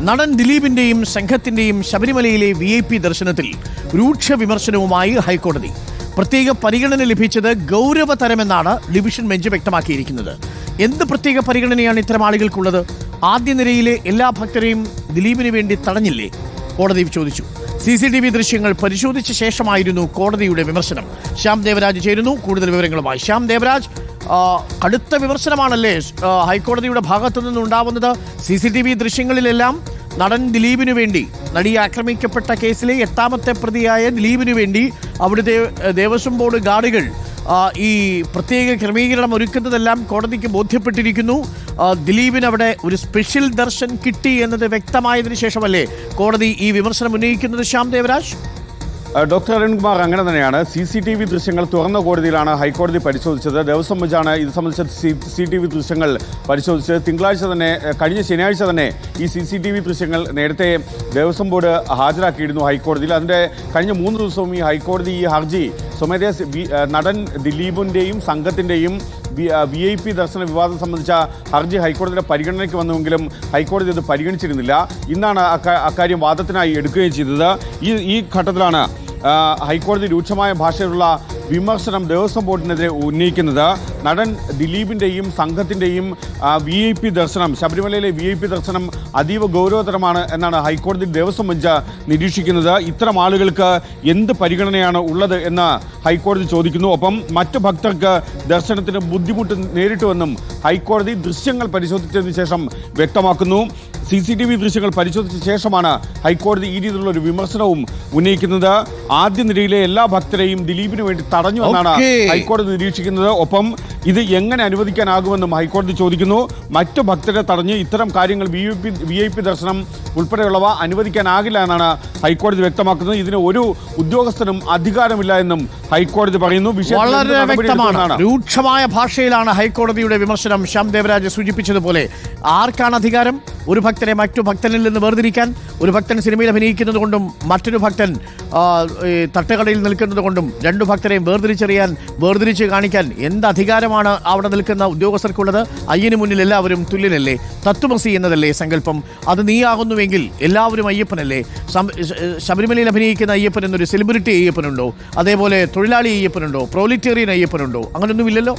നടൻ ദിലീപിന്റെയും സംഘത്തിന്റെയും ശബരിമലയിലെ VIP ദർശനത്തിൽ രൂക്ഷ വിമർശനവുമായി ഹൈക്കോടതി. പ്രത്യേക പരിഗണന ലഭിച്ചത് ഗൗരവതരമെന്നാണ് ഡിവിഷൻ ബെഞ്ച് വ്യക്തമാക്കിയിരിക്കുന്നത്. എന്ത് പ്രത്യേക പരിഗണനയാണ് ഇത്തരം ആളുകൾക്കുള്ളത്? ആദ്യ നിരയിലെ എല്ലാ ഭക്തരെയും ദിലീപിന് വേണ്ടി തടഞ്ഞില്ലേ? കോടതി ചോദിച്ചു. CCTV ദൃശ്യങ്ങൾ പരിശോധിച്ച ശേഷമായിരുന്നു കോടതിയുടെ വിമർശനം. ശ്യാം ദേവരാജ് ചേരുന്നു കൂടുതൽ വിവരങ്ങളുമായി. ശ്യാം ദേവരാജ്, കടുത്ത വിമർശനമാണല്ലേ ഹൈക്കോടതിയുടെ ഭാഗത്തു നിന്നുണ്ടാവുന്നത്? CCTV ദൃശ്യങ്ങളിലെല്ലാം നടൻ ദിലീപിനു വേണ്ടി, നടി ആക്രമിക്കപ്പെട്ട കേസിലെ 8ാമത്തെ പ്രതിയായ ദിലീപിനു വേണ്ടി അവിടുത്തെ ദേവസ്വം ബോർഡ് ഗാർഡുകൾ ഈ പ്രത്യേക ക്രമീകരണം ഒരുക്കുന്നതെല്ലാം കോടതിക്ക് ബോധ്യപ്പെട്ടിരിക്കുന്നു. ദിലീപിന് അവിടെ ഒരു സ്പെഷ്യൽ ദർശൻ കിട്ടി എന്നത് വ്യക്തമായതിനു ശേഷമല്ലേ കോടതി ഈ വിമർശനം ഉന്നയിക്കുന്നത്? ശ്യാം ദേവരാജ്, ഡോക്ടർ അരുൺകുമാർ, അങ്ങനെ തന്നെയാണ്. CCTV ദൃശ്യങ്ങൾ തുറന്ന കോടതിയിലാണ് ഹൈക്കോടതി പരിശോധിച്ചത്. ദേവസ്വം ബെഞ്ചാണ് ഇത് സംബന്ധിച്ച CCTV ദൃശ്യങ്ങൾ പരിശോധിച്ചത്. തിങ്കളാഴ്ച തന്നെ, കഴിഞ്ഞ ശനിയാഴ്ച തന്നെ ഈ CCTV ദൃശ്യങ്ങൾ നേരത്തെ ദേവസ്വം ബോർഡ് ഹാജരാക്കിയിരുന്നു ഹൈക്കോടതിയിൽ. അതിൻ്റെ കഴിഞ്ഞ 3 ദിവസവും ഈ ഹൈക്കോടതി ഈ ഹർജി സ്വമേധയാ നടൻ ദിലീപിൻ്റെയും സംഘത്തിൻ്റെയും VIP ദർശന വിവാദം സംബന്ധിച്ച ഹർജി ഹൈക്കോടതിയുടെ പരിഗണനയ്ക്ക് വന്നുവെങ്കിലും ഹൈക്കോടതി അത് പരിഗണിച്ചിരുന്നില്ല. ഇന്നാണ് അക്കാര്യം വാദത്തിനായി എടുക്കുകയും ചെയ്തത്. ഈ ഘട്ടത്തിലാണ് ഹൈക്കോടതി രൂക്ഷമായ ഭാഷയിലുള്ള വിമർശനം ദേവസ്വം ബോർഡിനെതിരെ ഉന്നയിക്കുന്നത്. നടൻ ദിലീപിൻ്റെയും സംഘത്തിൻ്റെയും VIP ദർശനം, ശബരിമലയിലെ VIP ദർശനം അതീവ ഗൗരവതരമാണ് എന്നാണ് ഹൈക്കോടതി ദേവസ്വം ബെഞ്ച് നിരീക്ഷിക്കുന്നത്. ഇത്തരം ആളുകൾക്ക് എന്ത് പരിഗണനയാണ് ഉള്ളത് എന്ന് ഹൈക്കോടതി ചോദിക്കുന്നു. ഒപ്പം മറ്റു ഭക്തർക്ക് ദർശനത്തിന് ബുദ്ധിമുട്ട് നേരിട്ടുവെന്നും ഹൈക്കോടതി ദൃശ്യങ്ങൾ പരിശോധിച്ചതിന് ശേഷം വ്യക്തമാക്കുന്നു. CCTV ദൃശ്യങ്ങൾ പരിശോധിച്ച ശേഷമാണ് ഹൈക്കോടതി ഈ രീതിയിലുള്ള ഒരു വിമർശനവും ഉന്നയിക്കുന്നത്. ആദ്യ നിരയിലെ എല്ലാ ഭക്തരെയും ദിലീപിന് വേണ്ടി തടഞ്ഞു എന്നാണ് ഹൈക്കോടതി നിരീക്ഷിക്കുന്നത്. ഒപ്പം ഇത് എങ്ങനെ അനുവദിക്കാനാകുമെന്നും ഹൈക്കോടതി ചോദിക്കുന്നു. മറ്റു ഭക്തരെ തടഞ്ഞ് ഇത്തരം കാര്യങ്ങൾ VIP ദർശനം ഉൾപ്പെടെയുള്ളവ അനുവദിക്കാനാകില്ല എന്നാണ് ഹൈക്കോടതി വ്യക്തമാക്കുന്നത്. ഇതിന് ഒരു ഉദ്യോഗസ്ഥനും അധികാരമില്ല എന്നും ഹൈക്കോടതി പറയുന്നു. വളരെ വ്യക്തമാണ്, രൂക്ഷമായ ഭാഷയിലാണ് ഹൈക്കോടതിയുടെ വിമർശനം. ശ്യാം ദേവരാജ് സൂചിപ്പിച്ചതുപോലെ ആർക്കാണ് അധികാരം? ഒരു ഭക്തനെ മറ്റു ഭക്തനിൽ നിന്ന് വേർതിരിക്കാൻ? ഒരു ഭക്തൻ സിനിമയിൽ അഭിനയിക്കുന്നത് കൊണ്ടും മറ്റൊരു ഭക്തൻ തട്ടുകടയിൽ നിൽക്കുന്നത് കൊണ്ടും രണ്ടു ഭക്തരെയും വേർതിരിച്ച് കാണിക്കാൻ എന്ത് അധികാരമാണ് അവിടെ നിൽക്കുന്ന ഉദ്യോഗസ്ഥർക്കുള്ളത്? അയ്യന് മുന്നിൽ എല്ലാവരും തുല്യനല്ലേ? തത്വമസി എന്നതല്ലേ സങ്കല്പം? അത് നീയാകുന്നുവെങ്കിൽ എല്ലാവരും അയ്യപ്പനല്ലേ? ശബരിമലയിൽ അഭിനയിക്കുന്ന അയ്യപ്പൻ എന്നൊരു സെലിബ്രിറ്റി അയ്യപ്പനുണ്ടോ? അതേപോലെ തൊഴിലാളി അയ്യപ്പനുണ്ടോ? പ്രോലിറ്റേറിയൻ അയ്യപ്പനുണ്ടോ? അങ്ങനെയൊന്നുമില്ലല്ലോ.